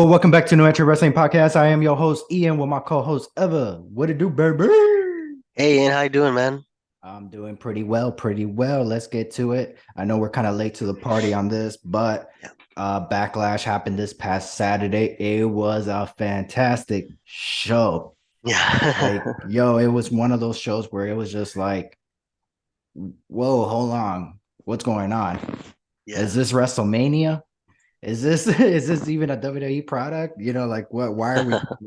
Welcome back to New Entry Wrestling Podcast. I am your host, Ian, with my co-host, Eva. What it do, baby? Hey Ian, how you doing, man? I'm doing pretty well, pretty well. Let's get to it. I know we're kind of late to the party on this, but Yeah. Backlash happened this past Saturday. It was a fantastic show. Yeah. Like, yo, it was one of those shows where it was just like, whoa, hold on. What's going on? Is Yeah. this WrestleMania? Is this is this even a WWE product? Like what why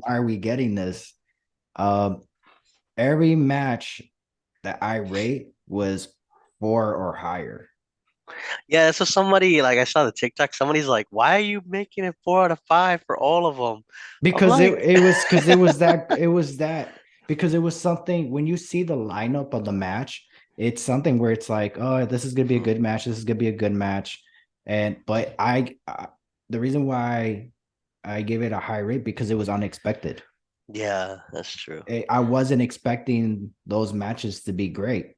are we getting this? Um every match that I rate was four or higher. Yeah, so somebody like I saw the TikTok, somebody's like, why are you making it 4 out of 5 for all of them? I'm Because like, because it was something when you see the lineup of the match, it's something where it's like, oh, this is gonna be a good match, this is gonna be a good match. And but the reason why I gave it a high rate because it was unexpected. yeah, that's true. I wasn't expecting those matches to be great.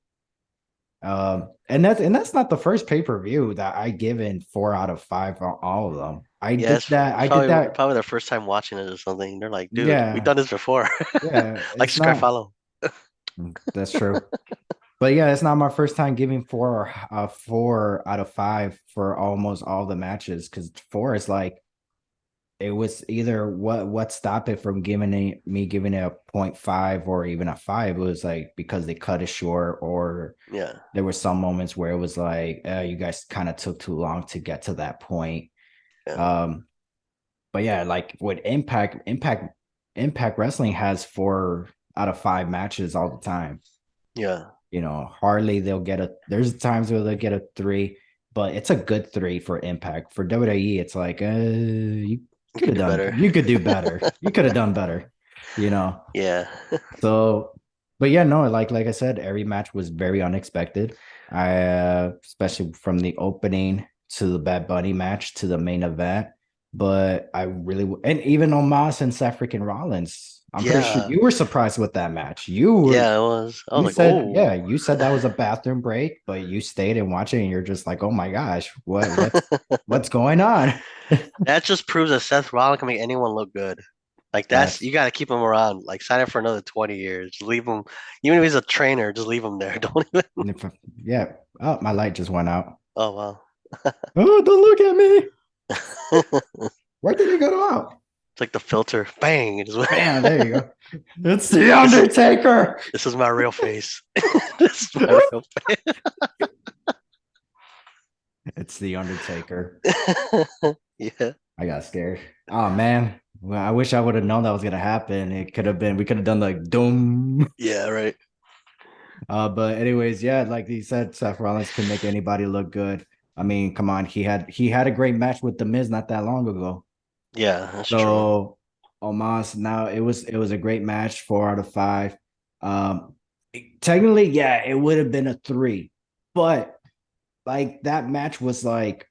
And that's not the first pay-per-view that I given 4 out of 5 on all of them. I Yeah, did that. it's I did probably that. probably their first time watching it or something. They're like, dude, we've Yeah, done this before. yeah. Like It's subscribe, not. follow. That's true. But yeah, it's not my first time giving 4 out of 5 for almost all the matches because four is like it was either what stopped it from giving it a 0.5 or even a 5. It was like because they cut it short or Yeah. there were some moments where it was like you guys kind of took too long to get to that point. Yeah. um but yeah, like with Impact Wrestling has 4 out of 5 matches all the time. Yeah. Hardly they'll get there's times where they'll get a 3, but it's a good 3 for Impact. For WWE it's like you You could could have do done better. you could do better, you could have done better you know Yeah. so but yeah, no, like I said, every match was very unexpected. I especially from the opening to the Bad Bunny match to the main event. But I really and even Omos and Seth freaking Rollins, I'm pretty sure Yeah. you were surprised with that match. You were Yeah, it was. I was you like, said, oh. yeah, you said that was a bathroom break, but you stayed and watched it and you're just like, oh my gosh, what's going on? That just proves that Seth Rollins can make anyone look good. Like that's Facts. you got to keep him around. Like sign him for another 20 years. Just leave him, even if he's a trainer, just leave him there. Don't even. Yeah. Oh, my light just went out. Oh wow. Oh, don't look at me. It's Where did it go out? like the filter. Bang! It just went. Bam, there you go. It's the This is Undertaker. this is my real face. This is my real It's the Undertaker. face. Yeah. I got scared. Oh man. Well, I wish I would have known that was gonna happen. It could have been we could have done like doom. Yeah. Right. But anyways, yeah, like he said, Seth Rollins can make anybody look good. I mean, come on, he had a great match with The Miz not that long ago. Yeah, that's true. So Omos, now it was a great match, 4 out of 5. Um, Technically, yeah, it would have been a 3, but like that match was like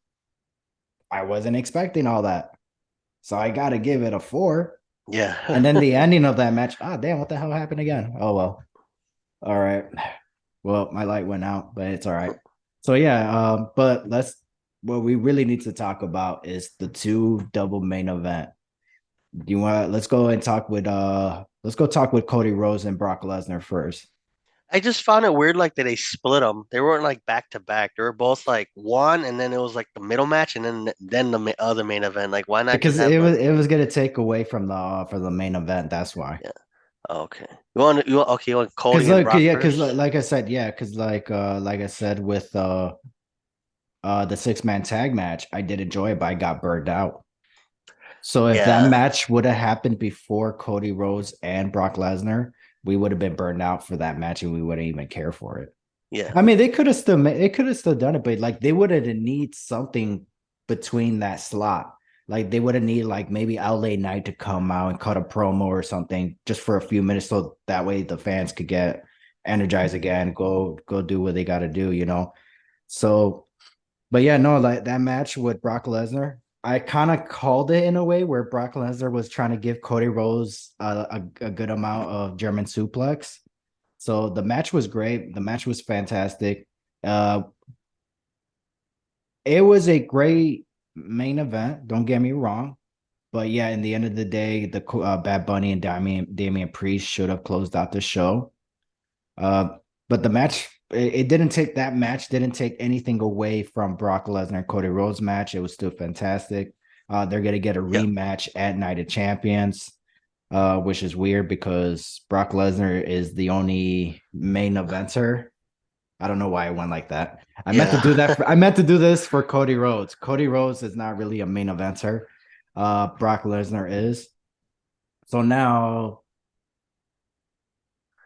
I wasn't expecting all that, so I got to give it a 4. Yeah. And then the ending of that match, damn, what the hell happened again? Oh well, all right. Well, my light went out, but it's all right. So yeah, but what we really need to talk about is the two double main event. Do you want let's go talk with Cody Rhodes and Brock Lesnar first. I just found it weird, like that they split them. They weren't like back to back. They were both like one, and then it was like the middle match, and then the other main event. Like, why not just Because have it like, was it was gonna take away from the for the main event. That's why. yeah, okay. You want Because Cody and like Brock yeah, because first? like I said, yeah, because like I said with the 6-man tag match, I did enjoy it, but I got burned out. So if that Yeah, match would have happened before Cody Rhodes and Brock Lesnar, we would have been burned out for that match, and we wouldn't even care for it. yeah, I mean, they could have still done it, but like they would have need something between that slot. Like they would have need like maybe LA Knight to come out and cut a promo or something just for a few minutes, so that way the fans could get energized again, go do what they got to do. So, but yeah, no, like that match with Brock Lesnar, I kind of called it in a way where Brock Lesnar was trying to give Cody Rhodes a good amount of German suplex. So the match was great. The match was fantastic. Uh, it was a great main event. Don't get me wrong. But yeah, in the end of the day, the Bad Bunny and Damian Priest should have closed out the show. But the match, it didn't take that match, didn't take anything away from Brock Lesnar and Cody Rhodes match. It was still fantastic. They're gonna get a Yeah. rematch at Night of Champions, which is weird because Brock Lesnar is the only main eventer. I don't know why I went like that. I meant to do that. Yeah. I meant to do this for Cody Rhodes. Cody Rhodes is not really a main eventer. Brock Lesnar is. So now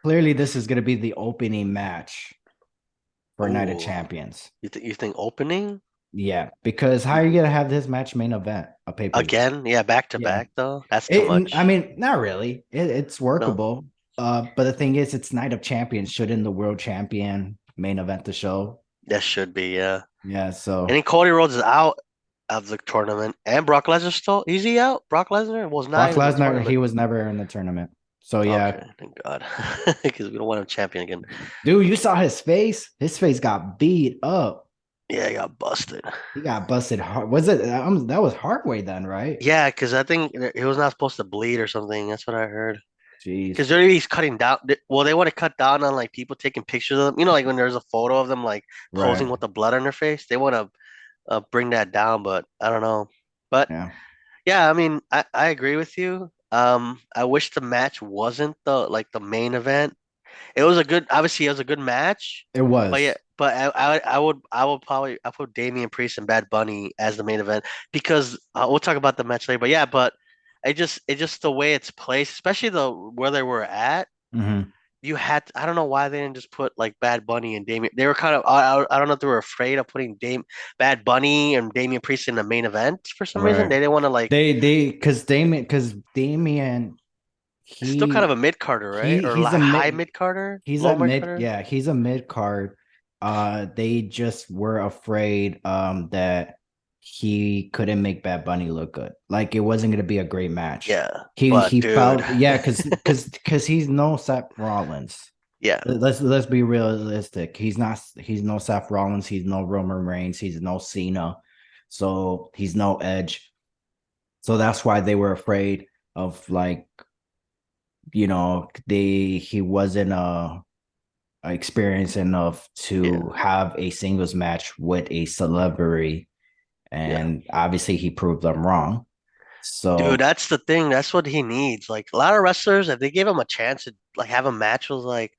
clearly this is going to be the opening match for Night of Oh, Champions. you think opening Yeah, because how are you going to have this match main event a pay per view? again? Yeah, back to Yeah, back though. That's too I much. mean, not really. It's No, workable. But the thing is, it's Night of Champions. Shouldn't the world champion main event the show? that should be, yeah. Yeah. And So then Cody Rhodes is out of the tournament, and Brock Lesnar still. Is he out? Brock Lesnar was not Brock even in the Lesnar, he tournament. was never in the tournament. So yeah, Okay, thank God, because we don't want him champion again. dude, you saw his face. His face got beat up. Yeah, he got busted. He got busted hard. Was it that was hard way then, right? Yeah, because I think he was not supposed to bleed or something. That's what I heard. Jeez. Because they're he's cutting down. Well, they want to cut down on like people taking pictures of them. You know, like when there's a photo of them like posing Right. with the blood on their face. They want to bring that down, but I don't know. But Yeah. yeah, I mean, I agree with you. I wish the match wasn't the main event. It was a good, obviously, it was a good match, It but yeah, was. but I would probably I put Damian Priest and Bad Bunny as the main event because we'll talk about the match later. But yeah, but it just the way it's placed, especially the where they were at. Hmm. You had I don't know why they didn't just put like Bad Bunny and Damian. They were kind of I don't know if they were afraid of putting Bad Bunny and Damian Priest in the main event for some reason. Right. They didn't want to like Because Damien it's still kind of he a mid Carter, right? he Or he's a high mid mid Carter, he's low a mid mid Carter. yeah, he's a mid card. They just were afraid that he couldn't make Bad Bunny look good. Like it wasn't gonna be a great match. Yeah, He but dude, felt yeah, because he's no Seth Rollins. yeah, Let's be realistic. He's no Seth Rollins, he's no Roman Reigns, he's no Cena. So he's no Edge. So that's why they were afraid of like, he wasn't experienced enough to yeah, have a singles match with a celebrity. yeah. And obviously he proved them wrong. Dude, So that's the thing. That's what he needs. Like a lot of wrestlers, if they gave him a chance to like have a match was like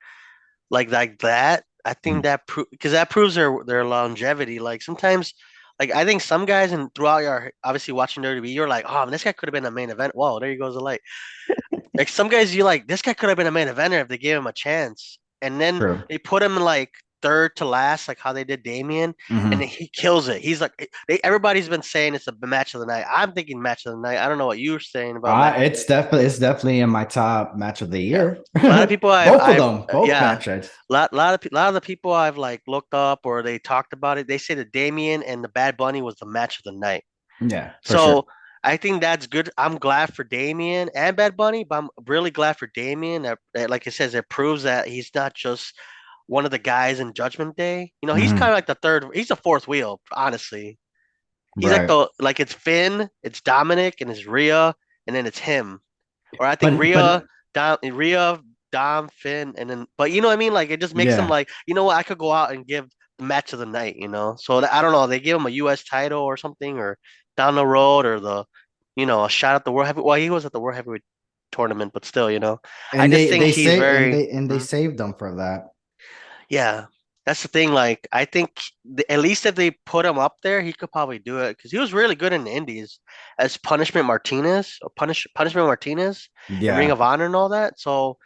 that, I think mm, because that proves their longevity. Like sometimes, like I think some guys and throughout your obviously watching WWE, you're like, oh, this guy could have been a main event. Whoa, there he goes the light. Like some guys, you like this guy could have been a main eventer if they gave him a chance, and then true. they put him like third to last, like how they did Damien, and Hmm. he kills it. He's like, everybody's been saying it's a match of the night. I'm thinking match of the night. I don't know what you were saying about match of the night. It's definitely in my top match of the Yeah, year. a lot of people Both of them, both yeah, matches. lot of the people I've like looked up or they talked about it. They say that Damien and the Bad Bunny was the match of the night. Yeah, for sure. So I think that's good. I'm glad for Damien and Bad Bunny, but I'm really glad for Damien. Like it says, it proves that he's not just one of the guys in Judgment Day. You know, he's kind Hmm. of like the third. He's the fourth wheel, honestly. He's like Right. it's Finn, it's Dominic, and it's Rhea, and then it's him. Or I think But Rhea, Dom, Finn, and then. But you know what I mean? Like it just makes them yeah. like, you know what? I could go out and give the match of the night. You know, so I don't know. They give him a U.S. title or something, or down the road, or a shot at the world heavy. Well, he was at the world heavyweight tournament, but still, I And just they think they he's say very. and they Mhm. saved them for that. Yeah, that's the thing. Like, I think at least if they put him up there, he could probably do it because he was really good in the Indies as Punishment Martinez in Ring Yeah. of Honor and all that. So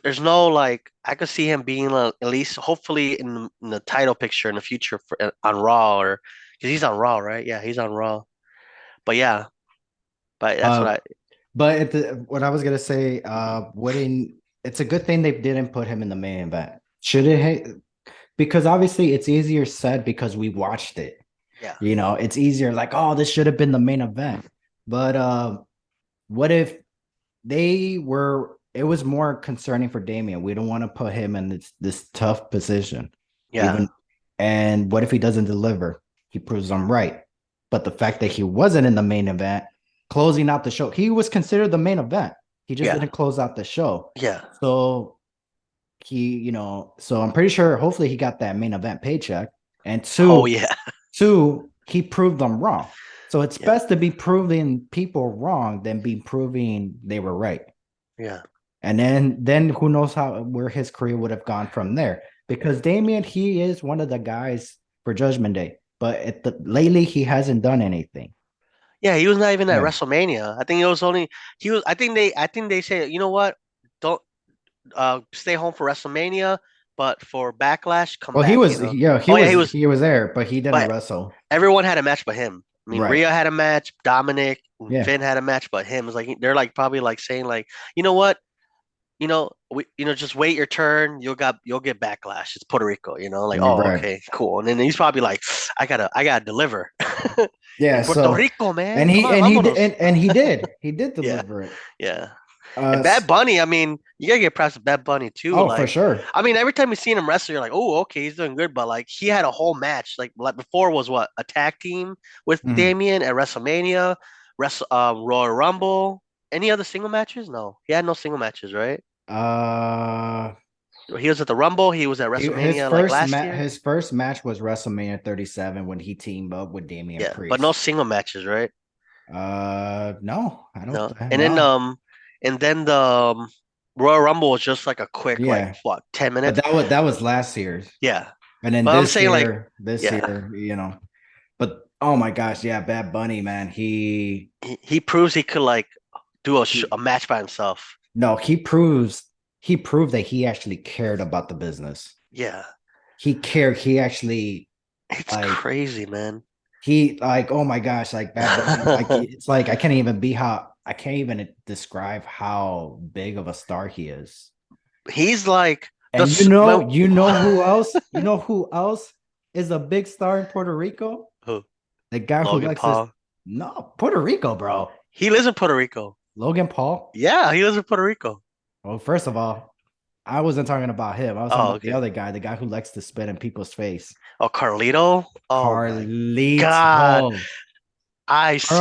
there's no like I could see him being at least hopefully in the title picture in the future on Raw or because he's on Raw, right? Yeah, he's on Raw. But yeah, but that's what Uh I but what I was gonna say, wouldn't it's a good thing they didn't put him in the main event. Should it because obviously it's easier said because we watched it. yeah It's easier like, oh, this should have been the main event. But what if it was more concerning for Damian. We don't want to put him in this tough position. yeah Even what if he doesn't deliver? He proves I'm right. But the fact that he wasn't in the main event, closing out the show. He was considered the main event. He just Yeah. didn't close out the show. Yeah. So so I'm pretty sure hopefully he got that main event paycheck. And Oh two, yeah. he proved them wrong. So it's Yeah. best to be proving people wrong than be proving they were right. Yeah. And then who knows where his career would have gone from there. Because Damian, he is one of the guys for Judgment Day, but lately he hasn't done anything. Yeah, he was not even at Yeah. WrestleMania. I think it was only he was I think they say, you know what? Don't stay home for WrestleMania, but for Backlash, come Well, back, you know. Oh yeah, he was there, but he didn't but wrestle. everyone had a match but him. I mean, Right. Rhea had a match, Dominic, and Yeah. Finn had a match, but him. It's like they're like probably like saying like, you know what? Just wait your turn. You'll get Backlash. It's Puerto Rico, like, oh, Right. okay, cool. And then he's probably like, I gotta deliver. Yeah. In Puerto So Rico, man. Come on, he did vámonos. he did Yeah, deliver it. yeah. And Uh Bad Bunny, I mean, you gotta get props to Bad Bunny too. oh, for Like, sure. I mean, every time you see him wrestle, you're like, oh, okay, he's doing good. But like, he had a whole match. Like before was what, a tag team with Mhm. Damian at WrestleMania, Royal Rumble. Any other single matches? No, he had no single matches, right? Uh He was at the Rumble. He was at WrestleMania like last year. his first match was WrestleMania 37 when he teamed up with Damian Yeah, but no Priest. single matches, right? No, I don't No. And then no. the Royal Rumble was just like a quick like Yeah. what, 10 But minutes? that was last year's. Yeah. And then But I'm saying like, this yeah, year, but oh my gosh, yeah, Bad Bunny, man. he proves he could like do a He match by himself. no, he proved that he actually cared about the business. Yeah. He cared. He actually It's like crazy, man. oh my gosh, like Bad Bunny, like it's like I can't even describe how big of a star he is. He's like the And when, you know who else? You know who else is a big star in Puerto Rico? who? The guy who Logan likes this. Paul. No, Puerto Rico, bro. He lives in Puerto Rico. Logan Paul. Yeah, he lives in Puerto Rico. Well, first of all, I wasn't talking about him. I was talking Oh, about the okay. other guy, the guy who likes to spit in people's face. Oh, Carlito. Oh my God. Carlito. I s- Bro,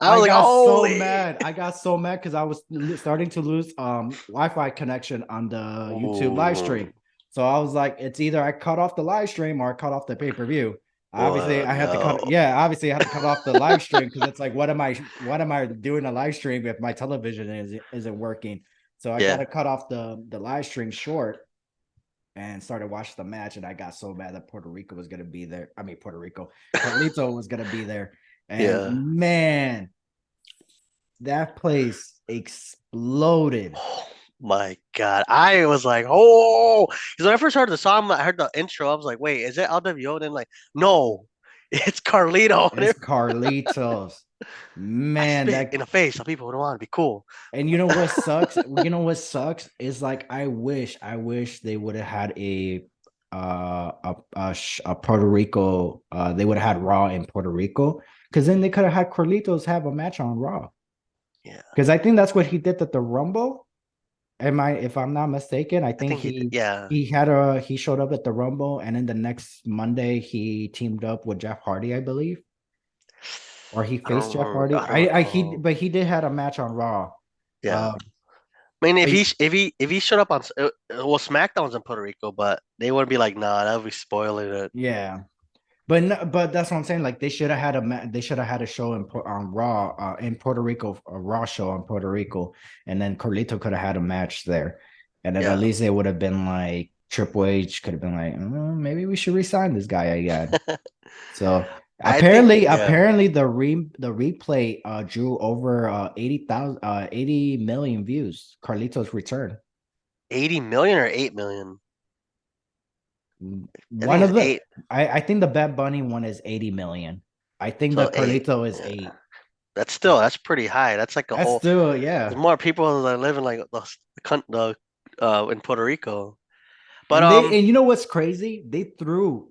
I was like, holy. I got so mad because I was starting to lose Wi-Fi connection on the YouTube live Ooh, stream. So I was like, it's either I cut off the live stream or I cut off the pay-per-view. Obviously, oh I had to no. obviously I had to cut off the live stream because it's like, what am I doing a live stream if my television isn't working? So I Yeah. gotta cut off the live stream short and started watching the match. And I got so mad that Puerto Rico was gonna be there. I mean, Puerto Rico, Carlito was gonna be there. And Yeah. man, that place exploded. Oh my God. I was like, oh, because when I first heard the song, I heard the intro. I was like, wait, is it LWO? And then like, no, it's Carlito. It's Carlitos. I Man, spit that in the face of people who don't want to be cool. and you know what sucks? You know what sucks is like I wish they would have had a Puerto Rico they would have had Raw in Puerto Rico because then they could have had Carlitos have a match on Raw. Yeah. Because I think that's what he did at the Rumble. If I'm not mistaken, I I think think he did. Yeah. he showed up at the Rumble and then the next Monday he teamed up with Jeff Hardy, I believe, or he I don't faced Jeff remember. Hardy. I don't recall. But he did had a match on Raw. Yeah. Uh, I mean, but if he showed up on well, SmackDown's in Puerto Rico, but they wouldn't be like, nah, that would be spoiling it. yeah, but but that's what I'm saying. Like they should have had they should have had a show on Raw in Puerto Rico, a Raw show on Puerto Rico, and then Carlito could have had a match there, and then at Yeah. least they would have been like Triple H could have been like, maybe we should resign this guy again. So I think, yeah, apparently the replay drew over 80 million views. Carlito's return. 80 million or 8 million. I One think of it's the 8. I think the Bad Bunny one is 80 million. I think the So 8. Carlito is Yeah. 8. That's pretty high. That's like a That's whole. still There's yeah. more people that live in like in Puerto Rico. But And you know what's crazy? They drew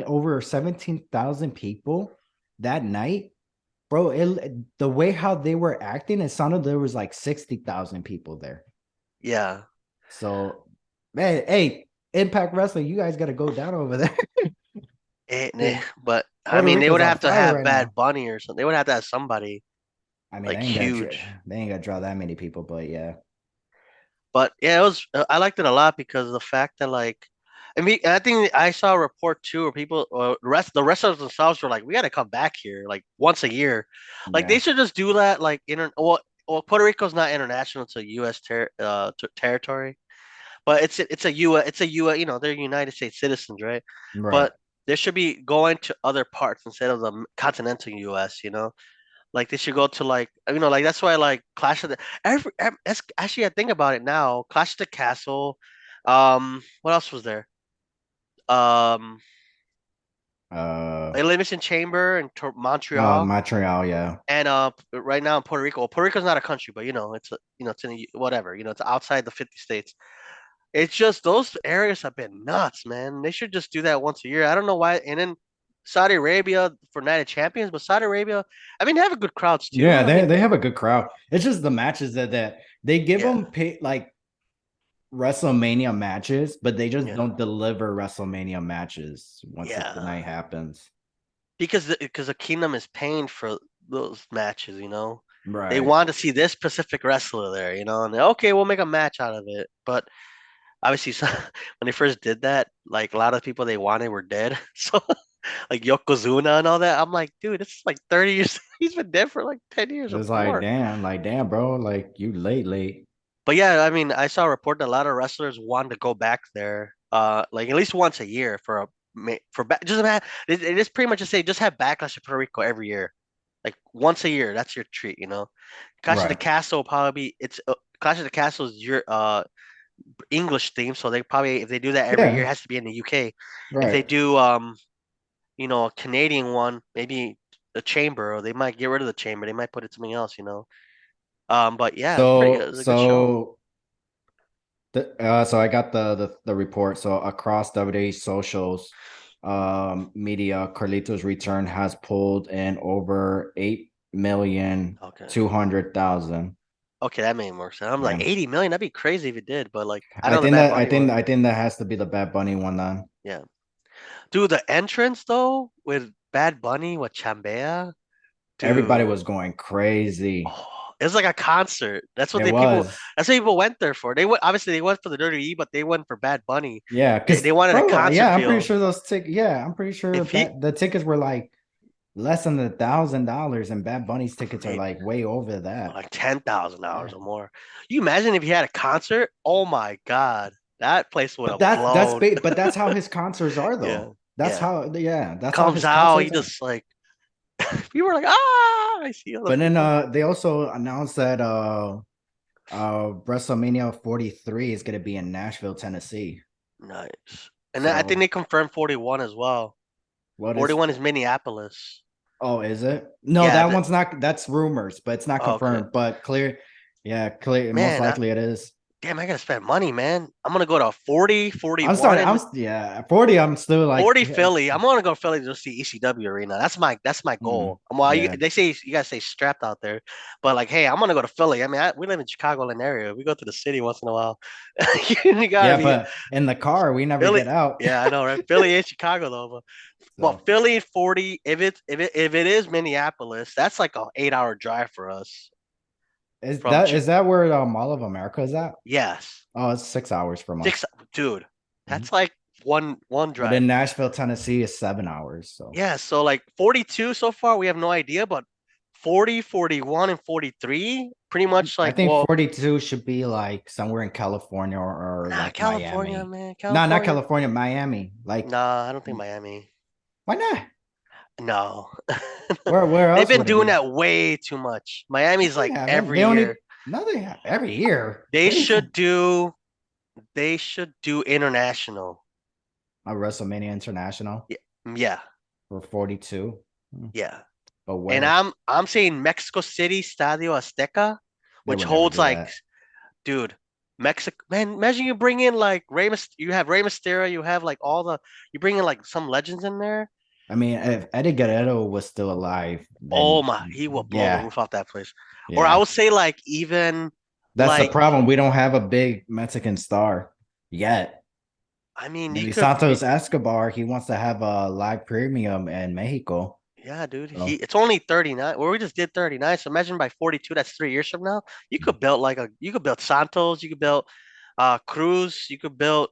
over 17,000 people that night. Bro, the way how they were acting, it sounded there was like 60,000 people there. yeah. So, man, hey, Impact Wrestling, you guys got to go down over there. But I Puerto mean, they would Rico's on have to fire have right now. Bad Bunny or something. They would have to have somebody I mean, like huge. they ain't gonna draw that many people, but yeah, But yeah, it was. I liked it a lot because of the fact that like, I mean, I think I saw a report too, where people, the wrestlers themselves were like, we got to come back here like once a year. Like they yeah, should just do that. Like well, Puerto Rico's not international; it's a U.S. territory, but it's a U. You know, they're United States citizens, right? right. But they should be going to other parts instead of the continental U.S. You know, like they should go to like like that's why like Clash of the that's actually I think about it now. Clash of the Castle. What else was there? Um, Uh, Elimination Chamber in Montreal, Montreal, yeah, and right now in Puerto Rico. Well, Puerto Rico's not a country, but it's in whatever. It's outside the 50 states. It's just those areas have been nuts, man. They should just do that once a year. I don't know why. And then Saudi Arabia for Night of Champions, but Saudi Arabia, I mean, they have good crowds too. yeah. I mean, They have a good crowd. It's just the matches that they give yeah, them pay, like WrestleMania matches, but they just yeah, don't deliver WrestleMania matches once the yeah. night happens. Because the Kingdom is paying for those matches. They Right. want to see this specific wrestler there. And okay, we'll make a match out of it. But obviously, when they first did that, like a lot of people they wanted were dead. So like Yokozuna and all that, I'm like, dude, it's like 30 years. He's been dead for like 10 years or It's more. like damn, bro, like you late. But yeah, I mean, I saw a report that a lot of wrestlers want to go back there, like at least once a year for just it is pretty much to say just have Backlash in Puerto Rico every year, like once a year. That's your treat. Clash of the Right. Castle probably it's Clash of the Castle is your English theme, so they probably if they do that every year, it Yeah. has to be in the UK. If they Right. do a Canadian one, maybe the Chamber, or they might get rid of the Chamber. They might put it something else. But yeah, it's pretty good. So It's a good show. so so I got the report. So across WWE socials, media, Carlito's return has pulled in over 8,200,000. Okay, that made more sense. I'm like Yeah. 80 million. That'd be crazy if it did, but like I know the Bad Bunny one. I think that has to be the Bad Bunny one then. Yeah. Dude, the entrance though with Bad Bunny with Chambea, Everybody dude. was going crazy. Oh, it was like a concert. It was. That's what people went there for. They went for the Dirty E, but they went for Bad Bunny. Yeah, They because wanted a bro, concert yeah, I'm pretty feel. sure those tickets. Yeah, I'm pretty sure If he the tickets were like less than $1,000, and Bad Bunny's tickets are maybe like way over that. like $10,000 Yeah, or more. You imagine if he had a concert? Oh my God. That place would but have blown. but that's how his concerts are Yeah. though. That's Yeah. how yeah, that's how Comes his out, he concerts are. just like people were like, ah, I see other But then people. they also announced that WrestleMania 43 is gonna be in Nashville, Tennessee. Nice. And then I think So they confirmed 41 as well. what is 41 is Minneapolis. oh, is it? No, Yeah. that one's not that's rumors, but it's not Okay. confirmed. But clear, yeah, clear, most Man, likely it is. damn, I gotta spend money, man. I'm gonna go to 40, I'm 41, starting. and Yeah, 40. I'm still like, 40 Philly. I'm gonna go to Philly to see ECW arena. That's my goal. Well, yeah, they say you gotta stay strapped out there, but like, hey, I'm gonna go to Philly. I mean, we live in Chicagoland area. We go to the city once in a while. You gotta yeah. be But in the car, we never Philly. get out. Yeah, I know, right? Philly and Chicago though, but So Philly 40. If it is Minneapolis, that's like a 8 hour drive for us from. is that where Mall of America is at? Yes, Oh, it's 6 hours from us. six, dude. Mhm. That's like one But drive. in Nashville, Tennessee, is 7 hours. So Yeah, so like 42 so far, we have no idea, but 40, 41, and 43, pretty much I like, think well, 42 should be like somewhere in California or nah, like California, Miami. man, No, not California. California, Miami. Like, Nah, I don't think Miami. why not? No. Where They've else been would it doing be? that way too much. No, Miami's they like haven't. every They only year. no, they have every year. They They should do they should do international. a WrestleMania International Yeah, yeah, for 42. Hmm. yeah. But And where? I'm saying Mexico City Stadio Azteca, They which would never holds do like, that. dude, Mexico, man, imagine you bring in like you have Rey Mysterio, you have like you bring in like some legends in there. I mean, if Eddie Guerrero was still alive, then Oh my, he will blow the yeah, roof off that place. Or I yeah. would say like even That's the like problem. We don't have a big Mexican star yet. I mean, you Maybe could. Santos Escobar, he wants to have a live premium in Mexico. Yeah, dude. So It's only 39. Well, we just did 39. So imagine by 42, that's 3 years from now. You could build Santos, you could build Cruz, you could build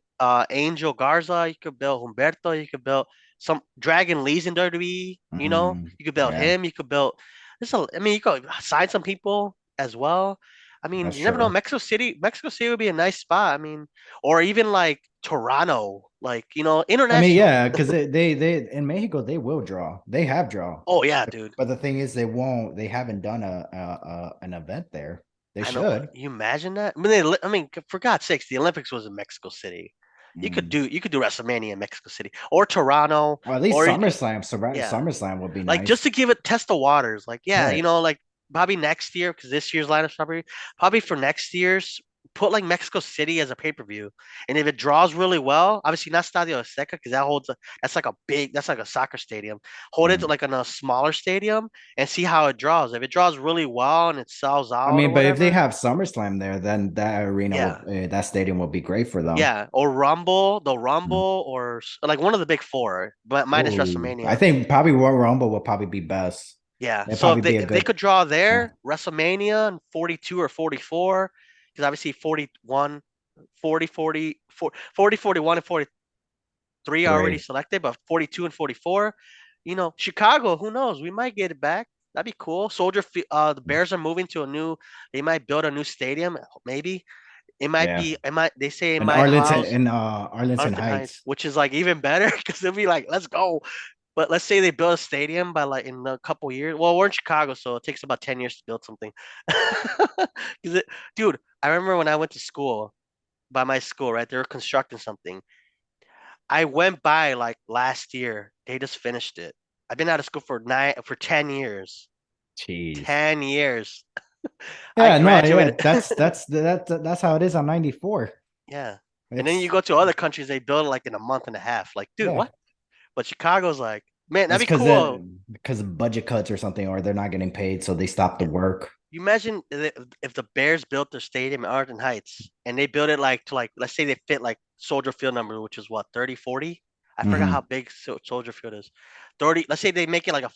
Angel Garza, you could build Humberto, you could build some Dragon Lee's in WWE, you know? You could build yeah, him, you could build I mean, you could sign some people as well. I mean, that's you never know. true. Mexico City would be a nice spot. I mean, or even like Toronto, like, I mean, international. yeah, because they in Mexico they will draw. They have draw. Oh yeah, dude. But the thing is, they won't. They haven't done a an event there. They I know. should. You imagine that? I mean, for God's sakes, the Olympics was in Mexico City. Mm. You could do WrestleMania in Mexico City or Toronto, Or at least or you could, SummerSlam. yeah, SummerSlam would be like just nice. to give it test the waters. Like, yeah, Right. like probably next year because this year's lineup probably for next year's put like Mexico City as a pay-per-view, and if it draws really well, obviously not Stadio Azteca because that's like a soccer stadium. Hold it Mm. to like in a smaller stadium and see how it draws. If it draws really well and it sells I out or mean, but if they whatever, have SummerSlam there, then yeah. that stadium will be great for them. Yeah, or the Mm. Rumble, or like one of the big four, but minus Ooh, I WrestleMania. think probably Royal Rumble will probably be best. Yeah, It'd so probably be a if they good. could draw Yeah. there, WrestleMania and 42 or 44, because obviously 41, 40, 40, 40, 41, and 43 are already Three. selected, but 42 and 44, Chicago, who knows? We might get it back. That'd be cool. The Bears are moving to they might build a new stadium, maybe. Yeah. They say it And might house Arlington Arlington Heights, Heights. which is like even better because it'll be like, let's go. But let's say they build a stadium by like in a couple years. Well, we're in Chicago, so it takes about 10 years to build something. 'Cause dude, I remember when I went to school, by my school, right? They were constructing something. I went by like last year. They just finished it. I've been out of school for 10 years. Jeez. 10 years. I Yeah, no, graduated. yeah, that's how it is on 94. Yeah. And then you It's go to other countries, they build it like in a month and a half. Like, dude, yeah. what? But Chicago's like, man, It's that'd be cool. because of budget cuts or something, or they're not getting paid, so they stop the Yeah. work. You imagine if the Bears built their stadium in Arlington Heights and they built it like to like let's say they fit like Soldier Field number, which is what, 30, 40. I forgot how Hmm. big Soldier Field is. 30, let's say they make it like a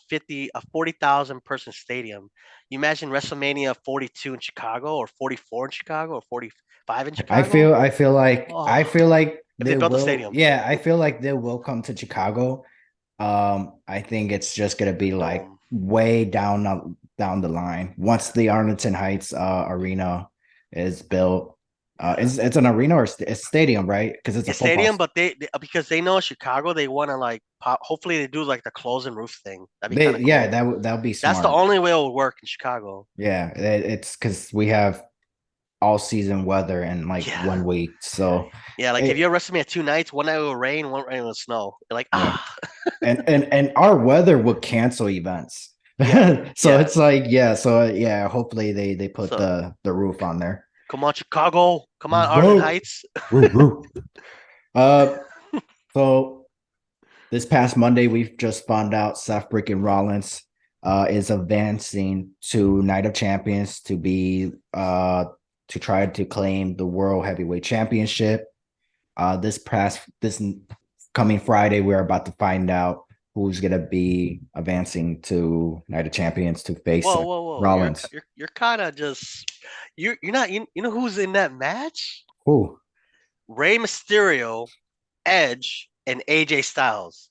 40,000 person stadium. You imagine WrestleMania 42 in Chicago or 44 in Chicago or 45 in Chicago? I Oh, feel like if they they built a will. stadium, Yeah, I feel like they will come to Chicago. I think it's just gonna be like dome. way down the line once the Arlington Heights arena is built. Yeah. It's an arena or a stadium, right? Because it's a A football. stadium, but because they know Chicago, they want to like hopefully they do like the closing roof thing. That'd be kind of Yeah, cool. that would be That's the smart. only way it would work in Chicago. Yeah, it's because we have all season weather in like Yeah. 1 week. So Yeah, like if it you're WrestleMania 2 nights, one night it will rain, one night it will snow. You're like, yeah. ah, And our weather would cancel events. yeah, So yeah. it's like, yeah, so yeah, hopefully they put So the roof on there. come on, Chicago. Come on, Arden Whoa. Heights. Woo, woo. Uh so this past Monday we've just found out Seth freaking Rollins is advancing to Night of Champions to try to claim the World Heavyweight Championship. This coming Friday, we're about to find out who's gonna be advancing to Night of Champions to face Whoa, whoa, whoa. Rollins. You're kind of just you're not you know who's in that match? Who? Rey Mysterio, Edge, and AJ Styles.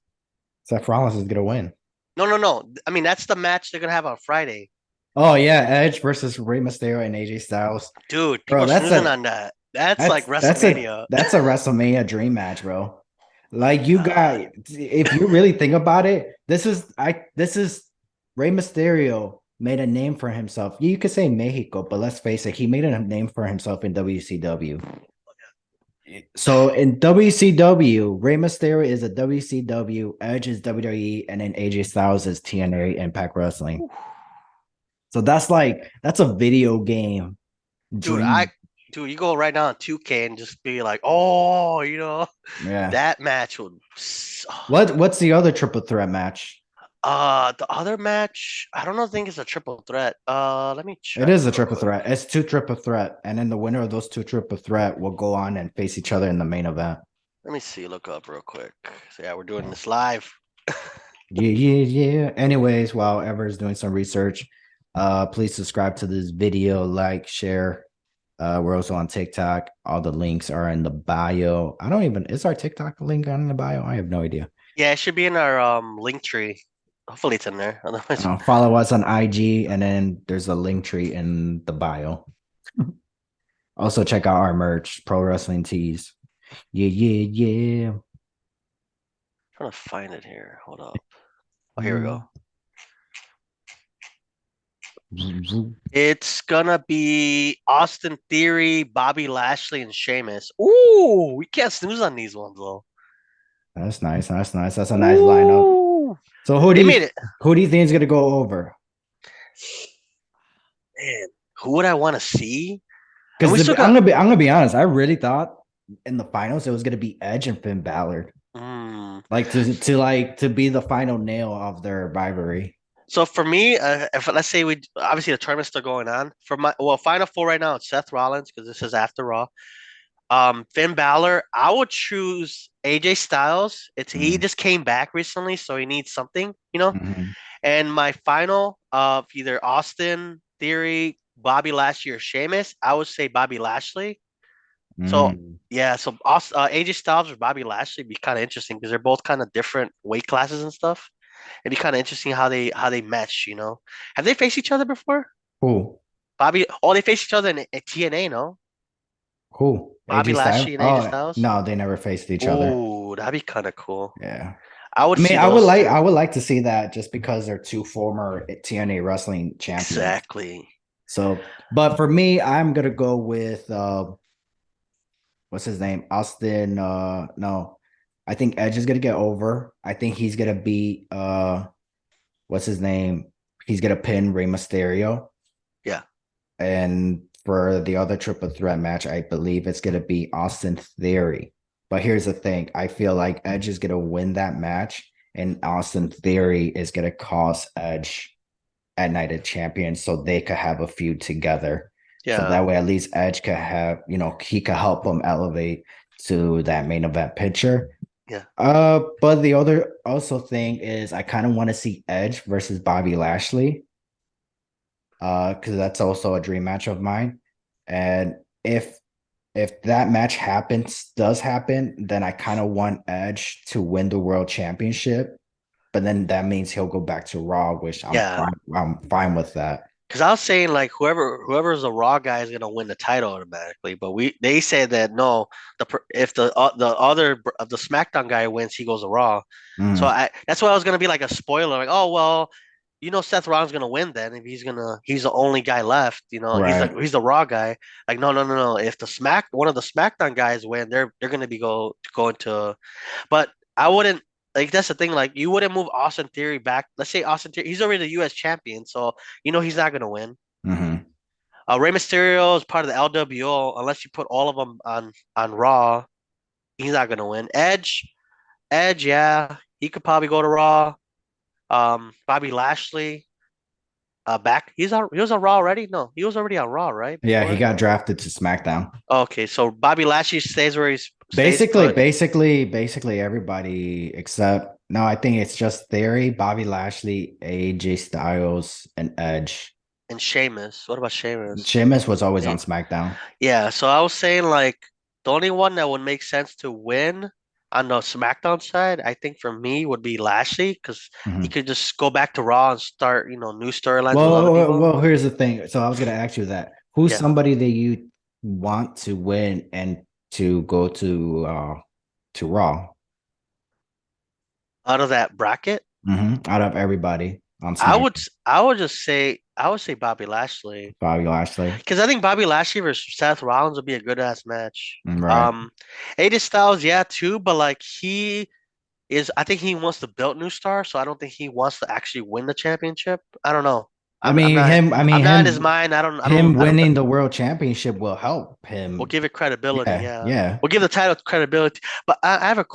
Seth Rollins is gonna win. No, no, no. I mean, that's the match they're gonna have on Friday. Oh yeah, Edge versus Rey Mysterio and AJ Styles. Dude, people Bro, are snoozing on that. That's like WrestleMania. that's a WrestleMania dream match, bro. Like you got, God. if you really think about it, this is Rey Mysterio made a name for himself. You could say Mexico, but let's face it, he made a name for himself in WCW. So in WCW, Rey Mysterio is a WCW, Edge is WWE, and then AJ Styles is TNA Impact Wrestling. So that's a video game Dude, dream. you go right now on 2K and just be like, oh, Yeah. that match would. What's the other triple threat match? The other match, I don't know. Think it's a triple threat. Let me It check is a real triple quick. threat. It's two triple threat, and then the winner of those two triple threat will go on and face each other in the main event. Let me see. Look up real quick. So yeah, we're doing this live. Yeah, yeah, yeah. Anyways, while Ever's doing some research, please subscribe to this video, like, share. We're also on TikTok. All the links are in the bio. I don't even, is our TikTok link on the bio? I have no idea. Yeah, it should be in our link tree. Hopefully it's in there. Otherwise, Follow us on IG, and then there's a link tree in the bio. Also, check out our merch, Pro Wrestling Tees. Yeah, yeah, trying to find it here. Hold up. Oh, here we go. yeah. It's gonna be Austin Theory, Bobby Lashley, and Sheamus. Ooh, we can't snooze on these ones though. That's nice. That's nice. That's a nice lineup. Ooh, So they made it. who do you think is gonna go over? Man, who would I want to see? And Because we still got. I'm gonna be honest. I really thought in the finals it was gonna be Edge and Finn Balor, Mm. like to be the final nail of their rivalry. So for me, if let's say we obviously the tournament's still going on. For my final four right now, it's Seth Rollins because this is after Raw. Finn Balor, I would choose AJ Styles. It's he Mm-hmm. just came back recently, so he needs something, you know. Mm-hmm. And my final of either Austin Theory, Bobby Lashley, or Sheamus, I would say Bobby Lashley. So Mm. yeah, so AJ Styles or Bobby Lashley would be kind of interesting because they're both kind of different weight classes and stuff. It'd be kind of interesting how they match, you know. Have they faced each other before? Cool, They faced each other in TNA, no? cool. Bobby AJ Styles. Lashley and AJ Oh Styles. no, they never faced each other. Ooh, that'd be kind of cool. Yeah. I would I mean, see those I two. would like to see that just because they're two former TNA wrestling champions. Exactly. So, but for me, I'm gonna go with what's his name? Austin. No, I think Edge is gonna get over. I think he's gonna beat what's his name? He's gonna pin Rey Mysterio. Yeah. And for the other triple threat match, I believe it's gonna be Austin Theory. But here's the thing: I feel like Edge is gonna win that match, and Austin Theory is gonna cost Edge at Night of Champions, so they could have a feud together. So Yeah. that way, at least Edge could have, he could help him elevate to that main event picture. Yeah. But the other also thing is I kind of want to see Edge versus Bobby Lashley. Because that's also a dream match of mine. And if that match does happen, then I kind of want Edge to win the world championship. But then that means he'll go back to Raw, which Yeah. I'm fine with that. Because I was saying like whoever's a Raw guy is gonna win the title automatically, but they said that no, if the other the SmackDown guy wins, he goes to Raw. So Mm, that's why I was gonna be like a spoiler, like oh well, Seth Rollins gonna win then if he's the only guy left, right. he's the Raw guy. Like no no no no, if one of the SmackDown guys win, they're gonna be going to, but I wouldn't. Like that's the thing. Like you wouldn't move Austin Theory back. Let's say Austin Theory, he's already the U.S. champion, so he's not gonna win. Hmm. Rey Mysterio is part of the LWO. Unless you put all of them on Raw, he's not gonna win. Edge, yeah, he could probably go to Raw. Bobby Lashley, back. He was on Raw already. No, he was already on Raw, right? Yeah, he Before. got drafted to SmackDown. Okay, so Bobby Lashley stays where he stays Basically, put. basically everybody except no, I think it's just Theory, Bobby Lashley, AJ Styles, and Edge. And Sheamus. What about Sheamus? Sheamus was always on SmackDown. Yeah, so I was saying like the only one that would make sense to win on the SmackDown side, I think for me would be Lashley because he Mhm. could just go back to Raw and start, new storylines with other Well, people. here's the thing. So I was gonna ask you that. Who's Yeah, somebody that you want to win and to go to Raw out of that bracket, out of everybody on I would SmackDown? I would just say I would say Bobby Lashley Bobby Lashley. because I think Bobby Lashley versus Seth Rollins would be a good ass match. Right. AJ Styles, yeah, too, but like I think he wants to build new stars, so I don't think he wants to actually win the championship. I don't know. I I'm mean not him I I'm mean not in his him mind. him winning the world championship will help We'll him. give it credibility, Yeah, yeah. yeah. We'll give the title credibility. But I have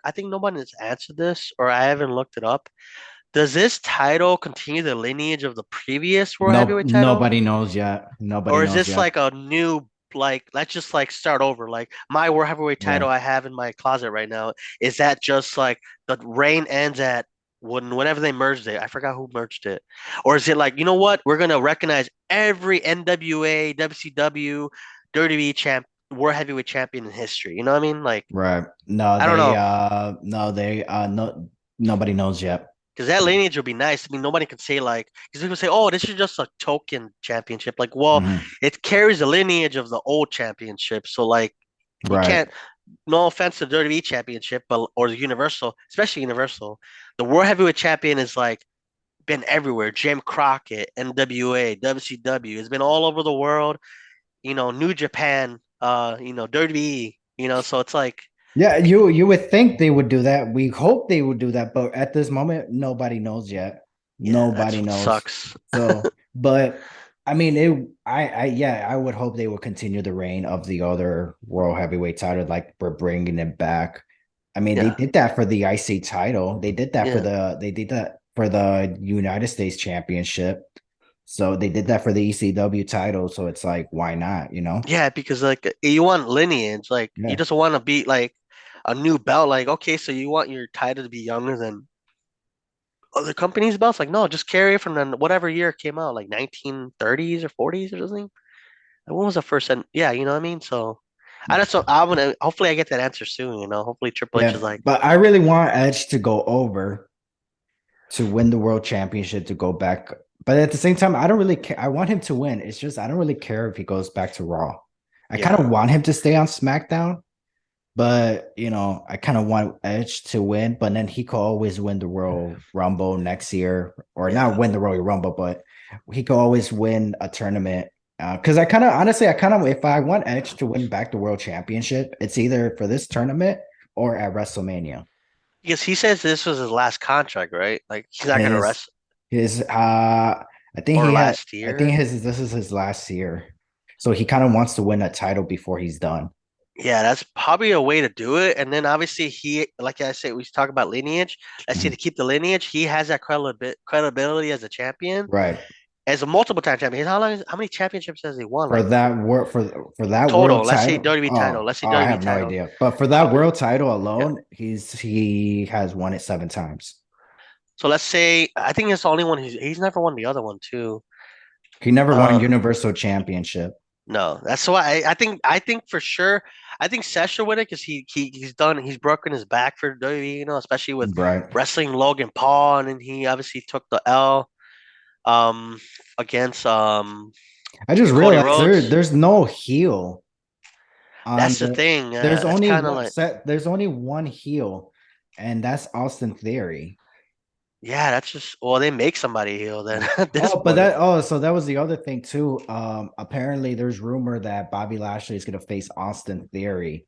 I think nobody has answered this or I haven't looked it up. Does this title continue the lineage of the previous World No, Heavyweight title? nobody knows yet. Nobody Or is knows this yet. like a new like let's just like start over. Like my world heavyweight title Yeah. I have in my closet right now, is that just like the reign ends at whenever they merged it? I forgot who merged it. Or is it like, you know what? We're gonna recognize every NWA, WCW, WWE champ, world heavyweight champion in history. You know what I mean? Like Right. No, I don't they know. no, they no nobody knows yet. Because that lineage would be nice. I mean, nobody can say like, because people say, "Oh, this is just a token championship." Like, well, Mhm. it carries the lineage of the old championship. So like, you Right. can't. No offense to the WWE championship, but or the Universal, especially Universal, the World Heavyweight Champion is like been everywhere. Jim Crockett, NWA, WCW, it's been all over the world. New Japan, WWE. So it's like, Yeah, you would think they would do that. We hope they would do that, but at this moment, nobody knows yet. yeah, that's Nobody what knows. sucks. So, but I mean, yeah, I would hope they would continue the reign of the other world heavyweight title, like we're bringing it back. I mean, they Yeah, did that for the IC title. yeah. They did that for the United States Championship. So they did that for the ECW title. So it's like, why not? You know? Yeah, because like you want lineage, like you Yeah. just want to be like a new belt. Like, okay, so you want your title to be younger than other companies' belts? Like, no, just carry it from whatever year it came out, like 1930s or 40s or something. Like, when was the first? Yeah, you know what I mean. So, I just I'm gonna hopefully I get that answer soon. Hopefully Triple H is Yeah. like, But I really want Edge to go over to win the world championship to go back. But at the same time, I don't really care. I want him to win. It's just I don't really care if he goes back to Raw. I kind yeah, of want him to stay on SmackDown, but I kind of want Edge to win. But then he could always win the Royal Rumble next year, or yeah, not win the Royal Rumble, but he could always win a tournament. Because I kind of honestly, I kind of if I want Edge to win back the world championship, it's either for this tournament or at WrestleMania. because he says this was his last contract, right? Like he's not gonna His rest his I think or he had last I think year. his this is his last year. So he kind of wants to win a title before he's done. Yeah, that's probably a way to do it. And then obviously like I said, we talk about lineage. Let's see, to Mhm. keep the lineage, he has that credibility as a champion, Right. as a multiple time champion. How many championships has he won? For Like that world for that world total. Let's say title. WWE title. Let's say I WWE have no title. idea. But for that So world title yeah. alone, he has won it 7 times. So let's say I think it's the only one he's never won the other one too. He never won a Uh Universal Championship. no, that's why I think for sure I think Seth should win it because he's broken his back for WWE, especially with Right. wrestling Logan Paul, and then he obviously took the L um against I just Cody realized Rhodes. there's no heel on That's the the thing. there's That's only kind of one like, set there's only one heel, and that's Austin Theory. yeah, that's just, well, they make somebody heel then at this Oh, but point. so that was the other thing too. Apparently there's rumor that Bobby Lashley is gonna face Austin Theory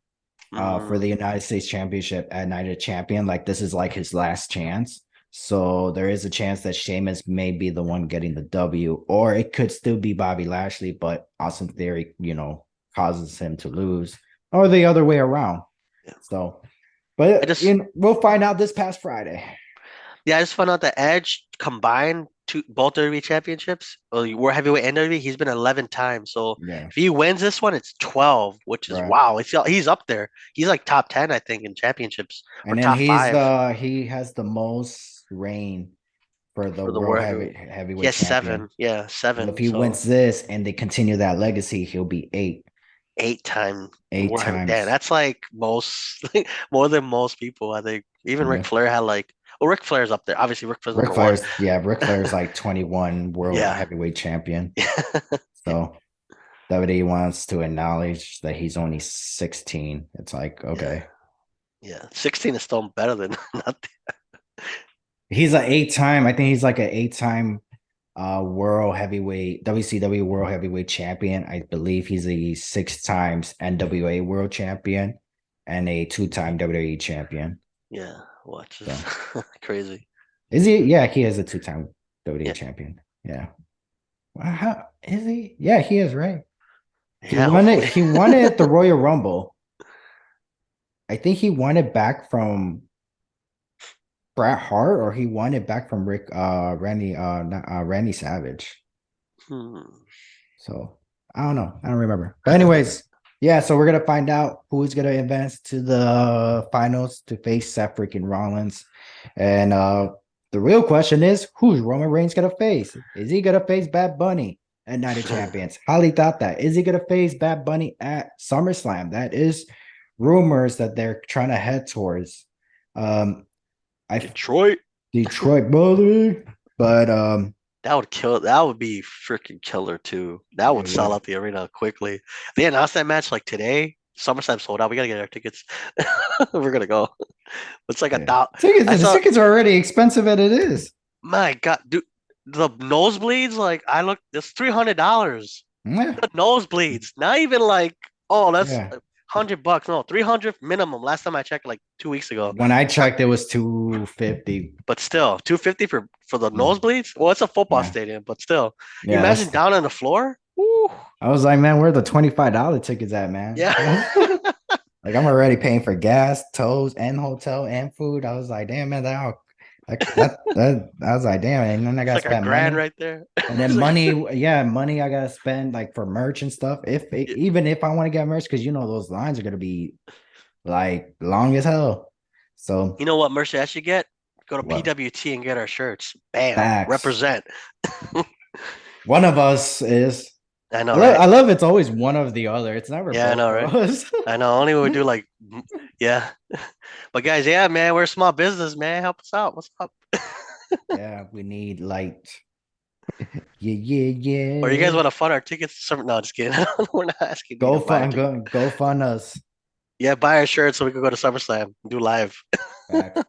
for Mm, the United States Championship at Night of Champion. Like this is like his last chance. So there is a chance that Sheamus may be the one getting the W, or it could still be Bobby Lashley, but Austin Theory, causes him to lose, or the other way around. yeah. So, I but just we'll find out this past Friday. Yeah, I just found out that Edge combined both WWE championships, World Heavyweight and WWE, he's been 11 times. So Yeah, if he wins this one, it's 12, which is right. wow. He's up there. He's like top 10, I think, in championships, or And then top five he has the most reign for the for the world World Heavyweight. He heavyweight has seven. champion. Yeah, So if seven. he So wins this and they continue that legacy, he'll be eight-time eight World Heavyweight. Damn, times. that's like most, more than most people, I think. Even Ric Yeah. Flair had like, well, Ric Flair's up there. Obviously, Ric Flair's Ric number one. Flair's yeah, Ric Flair's like 21 world Yeah. heavyweight champion. So WWE wants to acknowledge that he's only 16. It's like, Yeah. okay. Yeah. 16 is still better than nothing. He's an 8 time, I think he's like an 8 time world heavyweight WCW world heavyweight champion. I believe he's a 6 times NWA world champion and a 2 time WWE champion. Yeah, watch is So crazy. is he? Yeah, he is a 2 time WWE Yeah, champion. Yeah. Wow, how is he? Yeah, he is right. He yeah. won it. Hopefully, He won it at the Royal Rumble. I think he won it back from Bret Hart, or he won it back from Randy Savage. hmm. So I don't know. I don't remember. But anyways, yeah. So we're gonna find out who's gonna advance to the finals to face Seth freaking Rollins, and the real question is, who's Roman Reigns gonna face? Is he gonna face Bad Bunny at Night of Champions? Highly thought that. Is he gonna face Bad Bunny at SummerSlam? That is rumors that they're trying to head towards. Um, I Detroit. Detroit bully, but That would kill. That would be freaking killer too. That would it sell would. out the arena quickly. They announced that match like today. SummerSlam sold out. We gotta get our tickets. We're gonna go. It's like a Yeah. thou. Tickets, I the saw. tickets are already expensive as it is. My God, dude, the nosebleeds. Like I looked. It's $300. Yeah. The nosebleeds. Not even like. Oh, that's Yeah. $100. No, 300 minimum. Last time I checked, like 2 weeks ago. When I checked, it was 250. But still, 250 for the Mm, nosebleeds. Well, it's a football yeah. stadium, but still, you Yeah. imagine That's down on the floor. Woo. I was like, man, where are the $25 tickets at, man? Yeah. Like I'm already paying for gas, tolls, and hotel and food. I was like, damn, man, I was like, damn, and then I It's gotta like a spend grand money. right there. And then It's like, money, yeah, money I gotta spend like for merch and stuff. Even if I want to get merch, because you know those lines are gonna be like long as hell. So you know what merch I should get? Go to what PWT and get our shirts. Bam. facts? Represent. One of us is. I know, I love, right? I love it's always one of the other. It's never Yeah, I both know, of right? us. I know. Only when we do like, yeah. But guys, yeah, man, we're a small business, man. Help us out. What's up? Yeah, we need light. Yeah, yeah, Or you guys yeah. want to fund our tickets? No, just kidding. We're not asking you Go to buy our fun, ticket. go fund us. Yeah, buy our shirts so we can go to SummerSlam and do live. Facts.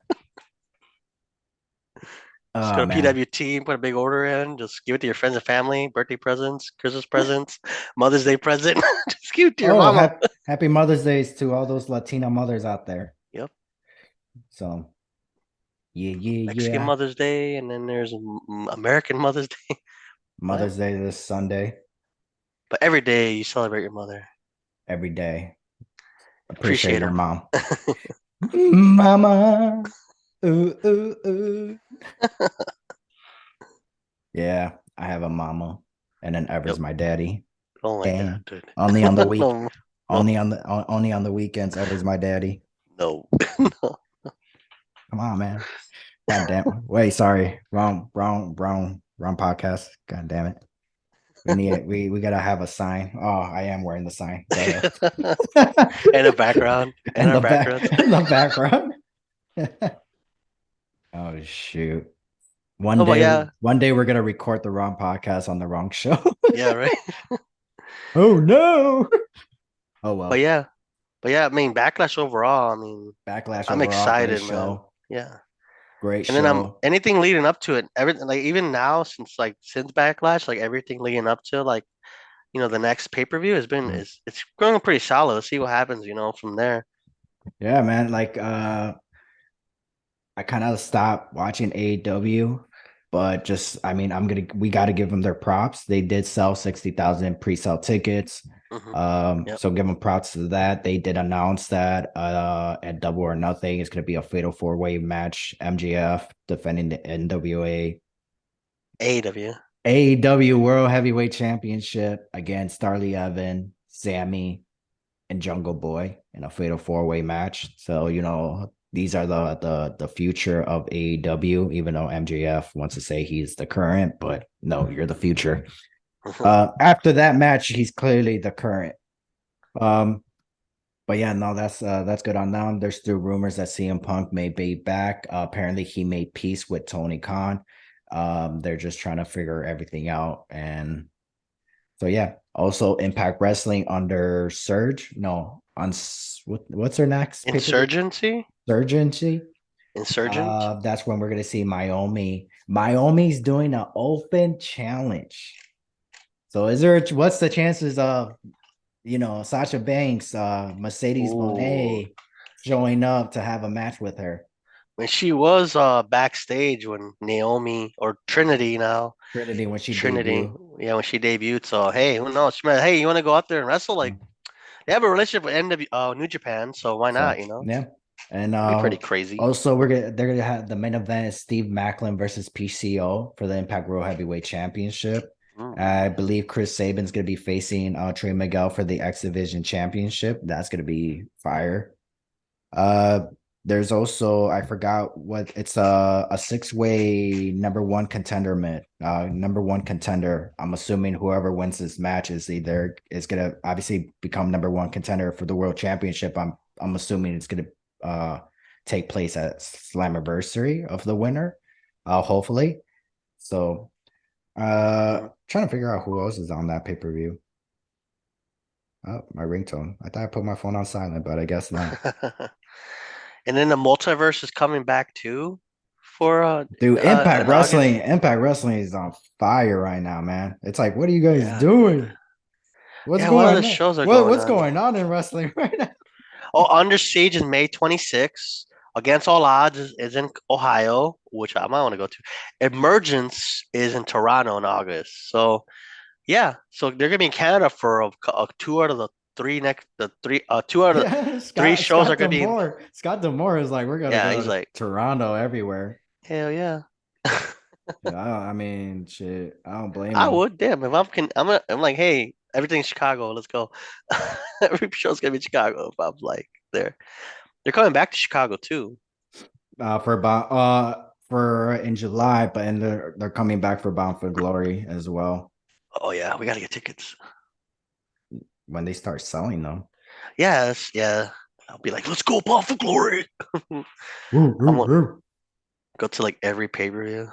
Just Oh go to man. PWT, put a big order in, just give it to your friends and family, birthday presents, Christmas presents, Mother's Day present. Just give it to your Oh, mama. happy Mother's Days to all those Latino mothers out there. Yep. So yeah, yeah, Mexican yeah. Mother's Day, and then there's American Mother's Day. What? Mother's Day this Sunday, But every day you celebrate your mother. every day. Appreciate Appreciate your her. mom. Mama. Ooh, ooh, ooh. Yeah, I have a mama. And then Yep. Ever's my daddy. Oh my God, Dang. dude. Only on the week. No, no, Only on the weekends, Ever's my daddy. no. No. Come on, man. God damn. Wait, sorry. Wrong podcast. God damn it. We gotta have a sign. Oh, I am wearing the sign. Go ahead. And a background, and And our the back backgrounds. in the background. Oh shoot. Oh, but yeah, One day we're gonna record the wrong podcast on the wrong show. yeah, right. Oh no. Oh But well. yeah, but yeah. I mean, Backlash overall. I mean, Backlash I'm overall, great excited, man. show. Yeah. Great And then I'm show. anything leading up to it, everything like even now since Backlash, like everything leading up to like the next pay-per-view has been Mm. is it's going pretty solid. Let's see what happens, from there. Yeah, man. Like I kind of stopped watching AEW, but just I mean, we gotta give them their props. They did sell 60,000 pre-sale tickets. Hmm. Yep. So give them props to that. They did announce that at Double or Nothing, it's gonna be a fatal four-way match. MJF defending the NWA AEW. AEW World Heavyweight Championship against Starly Evan, Sammy, and Jungle Boy in a fatal four-way match. So, these are the future of AEW, even though MJF wants to say he's the current, but no, you're the future. After that match, he's clearly the current. Um, but yeah, no, that's good on them. There's still rumors that CM Punk may be back. Apparently, he made peace with Tony Khan. They're just trying to figure everything out, and so yeah. Also, Impact Wrestling under Surge. No, what's their next paper? Insurgency? Surgency. Insurgent? That's when we're gonna see Miami. Miami's doing an open challenge. So what's the chances of Sasha Banks, Mercedes Ooh. Monet showing up to have a match with her? When she was backstage when Naomi or Trinity now. Trinity when she Trinity. debuted. Yeah, when she debuted. So hey, who knows? She might, hey, you want to go out there and wrestle? Like they have a relationship with New Japan, so why not? So yeah. And It'd be pretty crazy. also they're gonna have the main event is Steve Macklin versus PCO for the Impact World Heavyweight Championship. Mm. I believe Chris Sabin's going to be facing Trey Miguel for the X Division Championship. That's going to be fire. Uh, there's also I forgot what it's a 6-way number one contender number one contender. I'm assuming whoever wins this match is gonna obviously become number one contender for the world championship. I'm assuming it's gonna take place at Slammiversary of the winner, hopefully. So Mm. trying to figure out who else is on that pay-per-view. Oh, my ringtone. I thought I put my phone on silent, but I guess not. And then the multiverse is coming back too for Dude, in August. Impact Wrestling is on fire right now, man. It's like, what are you guys Yeah, man. doing? What's Yeah, what other going on? shows are going What's on? going on in wrestling right now? Oh, Under Siege is May 26th. Against All Odds is in Ohio, which I might want to go to. Emergence is in Toronto in August. So yeah, so they're gonna be in Canada for two out of the three next the three two out of the Yeah, three shows are gonna be in. Scott Demore is like, we're gonna Yeah, go he's to like, Toronto everywhere. hell yeah. Yeah, I mean, shit, I don't blame I him. would, damn. If I'm like, hey, everything's Chicago, let's go. Every show's gonna be in Chicago. If I'm like there, they're coming back to Chicago too. For in July, but and they're coming back for Bound for Glory as well Oh yeah, we gotta get tickets. when they start selling them. Yes, yeah. I'll be like, let's go, Bound for Glory. Woo, I woo, want woo. go to like every pay-per-view.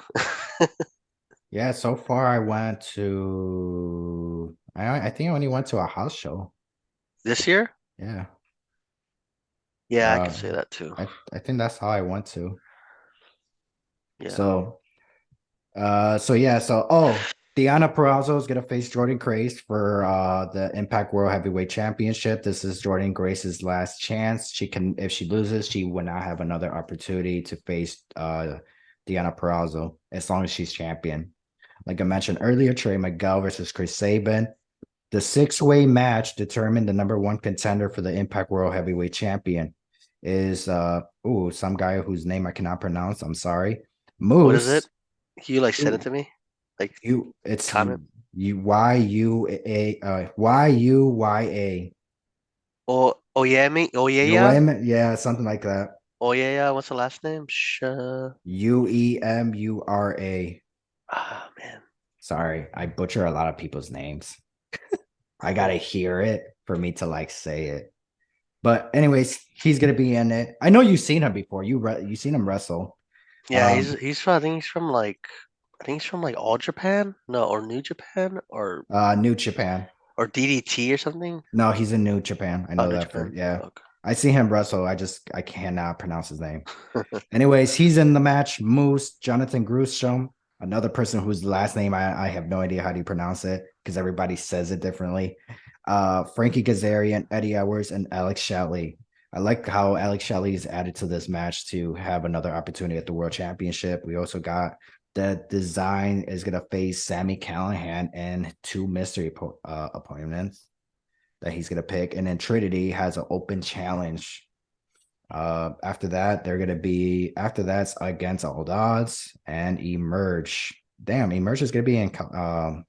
Yeah, so far I went to I think I only went to a house show. This year? Yeah. Yeah, I could Uh say that too. I think that's how I went to. Yeah. So yeah, Deanna Purrazzo is gonna face Jordan Grace for the Impact World Heavyweight Championship. This is Jordan Grace's last chance. She can if she loses, she will not have another opportunity to face Deanna Purrazzo as long as she's champion. Like I mentioned earlier, Trey Miguel versus Chris Sabin. The 6-way match determined the number one contender for the Impact World Heavyweight Champion is some guy whose name I cannot pronounce. I'm sorry. What is it? Moose. Can you like send it Ooh, to me? Like it's comment? Yuya. Oh yeah, me. Oh yeah, You yeah. yeah, something like that. Oh yeah, yeah. What's the last name? Uemura. Ah man. Sorry, I butcher a lot of people's names. I gotta hear it for me to like say it. But anyways, he's gonna be in it. I know you've seen him before. You seen him wrestle. Yeah, Um, he's from, I think he's from like All Japan, no, or New Japan, New Japan. or DDT or something. No, he's in New Japan. I Oh, know New that for Japan. yeah. Okay. I see him wrestle. I cannot pronounce his name. Anyways, he's in the match. Moose, Jonathan Grusholm, another person whose last name I have no idea how do you pronounce it because everybody says it differently. Frankie Kazarian, Eddie Edwards, and Alex Shelley. I like how Alex Shelley is added to this match to have another opportunity at the World Championship. We also got the design is going to face Sammy Callahan and two mystery appointments that he's going to pick. And then Trinity has an open challenge. After that, they're going to be, after that's against All Odds and Emerge. Damn, Emerge is going to be in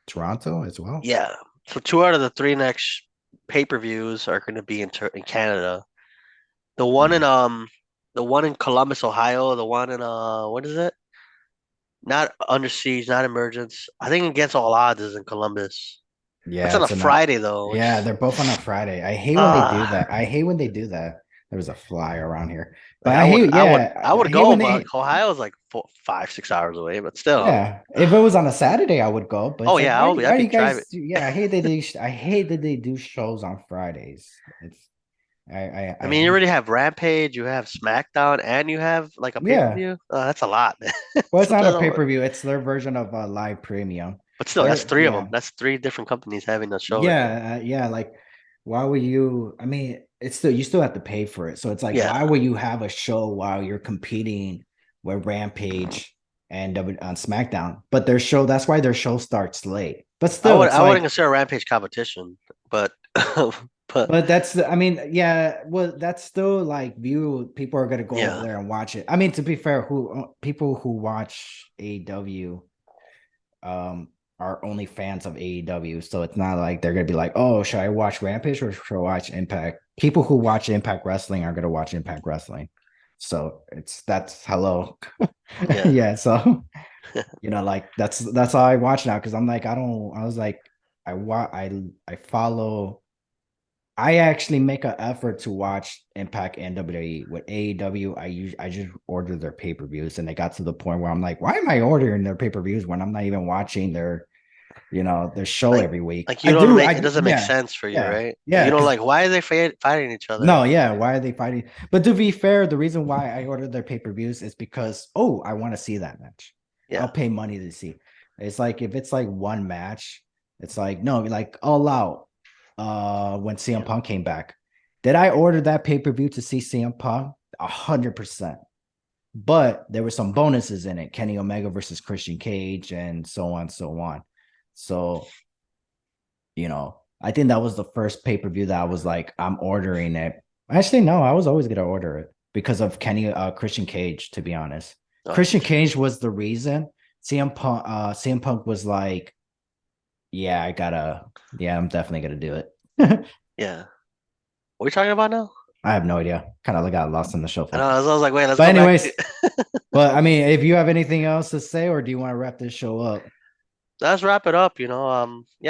Toronto as well. Yeah. So two out of the three next pay-per-views are going to be in Canada. The one in Hmm. the one in Columbus, Ohio, the one in what is it? Not Under Siege, not Emergence. I think Against All Odds is in Columbus. That's Yeah, on a it's enough. Friday though, Yeah, which they're both on a Friday. I hate when they do ah that. I hate when they do that. There was a fly around here, but like I I would hate go, when but they, Ohio's like 5, 6 hours away, but still. yeah. If it was on a Saturday, I would go. But Oh it's like, yeah, I why do you could drive guys it. do? Yeah, I hate that they do shows on Fridays. It's I I mean, you hate. already have Rampage, you have SmackDown, and you have like a Yeah, pay-per-view. That's a lot, man. well, it's not a Sometimes pay per view. It's their version of a live premium. but still, that's three of them. Yeah, That's three different companies having a show right there. yeah. Like, why would you? I mean, it's still you still have to pay for it. So it's like, Yeah, why would you have a show while you're competing with Rampage and on SmackDown? But their show, that's why their show starts late. But still, it's I wouldn't like, consider Rampage competition, but but but that's I mean, yeah, well, that's still like view. People are gonna go over yeah, there and watch it. I mean, to be fair, who people who watch AEW, um, are only fans of AEW. So it's not like they're gonna be like, oh, should I watch Rampage or should I watch Impact? People who watch Impact Wrestling are gonna watch Impact Wrestling. So that's hello. Yeah. Yeah. So like that's all I watch now because I'm like, I was like, I follow I actually make an effort to watch Impact and WWE. With AEW, I just order their pay-per-views, and it got to the point where I'm like, why am I ordering their pay-per-views when I'm not even watching their show Like every week? like you don't make it doesn't make Yeah, sense for you, yeah, right? yeah. You don't Because like why are they fighting each other? no, yeah, why are they fighting? But to be fair, the reason why I ordered their pay-per-views is because I want to see that match. I'll Yeah. pay money to see. It's like if it's like one match, it's like no, like All Out. When CM Yeah. Punk came back, did I order that pay-per-view to see CM Punk? 100%. But there were some bonuses in it: Kenny Omega versus Christian Cage, and so on, so on. So I think that was the first pay per view that I was like, I'm ordering it. Actually, no, I was always gonna order it because of Christian Cage. To be honest, Oh, Christian Cage was the reason. CM Punk was like, yeah, yeah, I'm definitely gonna do it. yeah. What are we talking about now? I have no idea. Kind of got lost in the I shuffle. know. I was like, wait, let's But go back to. anyways, but I mean, if you have anything else to say, or do you want to wrap this show up? Let's wrap it up. Yeah,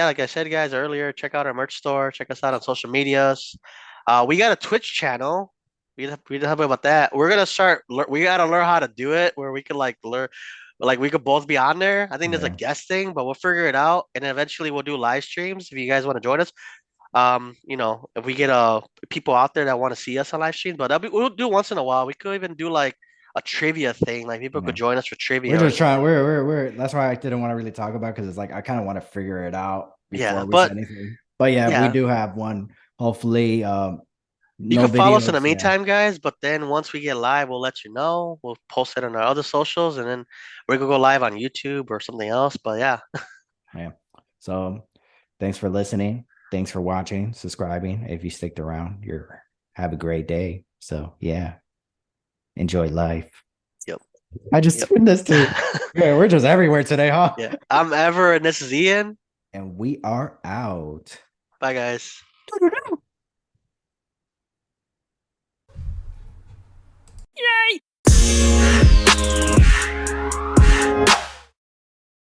like I said, guys, earlier, check out our merch store. Check us out on social medias. We got a Twitch channel. We didn't have about that. We're gonna start. We gotta learn how to do it where we could like learn, like we could both be on there. I think there's a Yeah, guest thing, but we'll figure it out, and eventually we'll do live streams if you guys want to join us. If we get people out there that want to see us on live streams, but we'll do once in a while. We could even do like a trivia thing, like people could yeah. join us for We're trivia or just trying. something. We're. That's why I didn't want to really talk about because it's like I kind of want to figure it out Yeah, before we say but anything. But yeah, we yeah, do have one. Hopefully, you no can follow us in the videos. Yeah, meantime, guys. But then once we get live, we'll let you know. We'll post it on our other socials, and then we're gonna go live on YouTube or something else. But yeah, yeah. So, thanks for listening. Thanks for watching, subscribing. If you sticked around, you're have a great day. So yeah, enjoy life. yep, I just yep, tuned this too. Yeah, we're just everywhere today, huh? yeah. I'm Ever, and this is Ian. And we are out. Bye, guys.